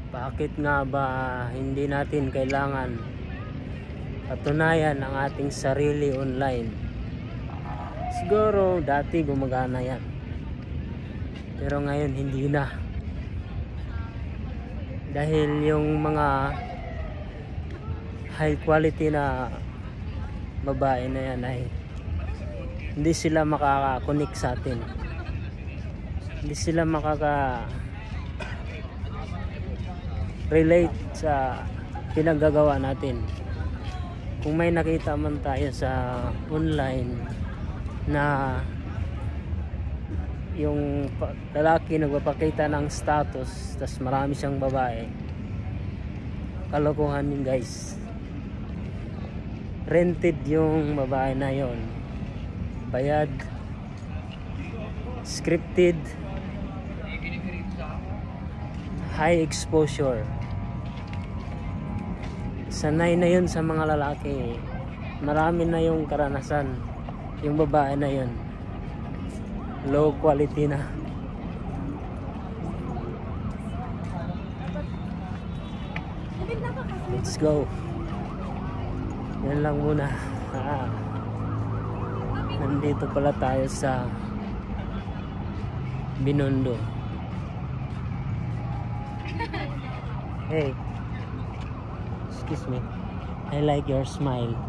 Bakit nga ba hindi natin kailangan patunayan ang ating sarili online? Siguro dati gumagana yan, pero ngayon hindi na, dahil yung mga high quality na babae na yan ay hindi sila makaka-connect sa atin, hindi sila relate sa pinagagawa natin. Kung may nakita man tayo sa online na yung lalaki nagpapakita ng status tas marami siyang babae, kalokohan yun guys. Rented yung babae na yon, bayad, scripted, high exposure. Sanay na yun sa mga lalaki, marami na yung karanasan. Yung babae na yun low quality na. Let's go. Yan lang muna. Nandito pala tayo sa Binondo. Hey, excuse me, I like your smile.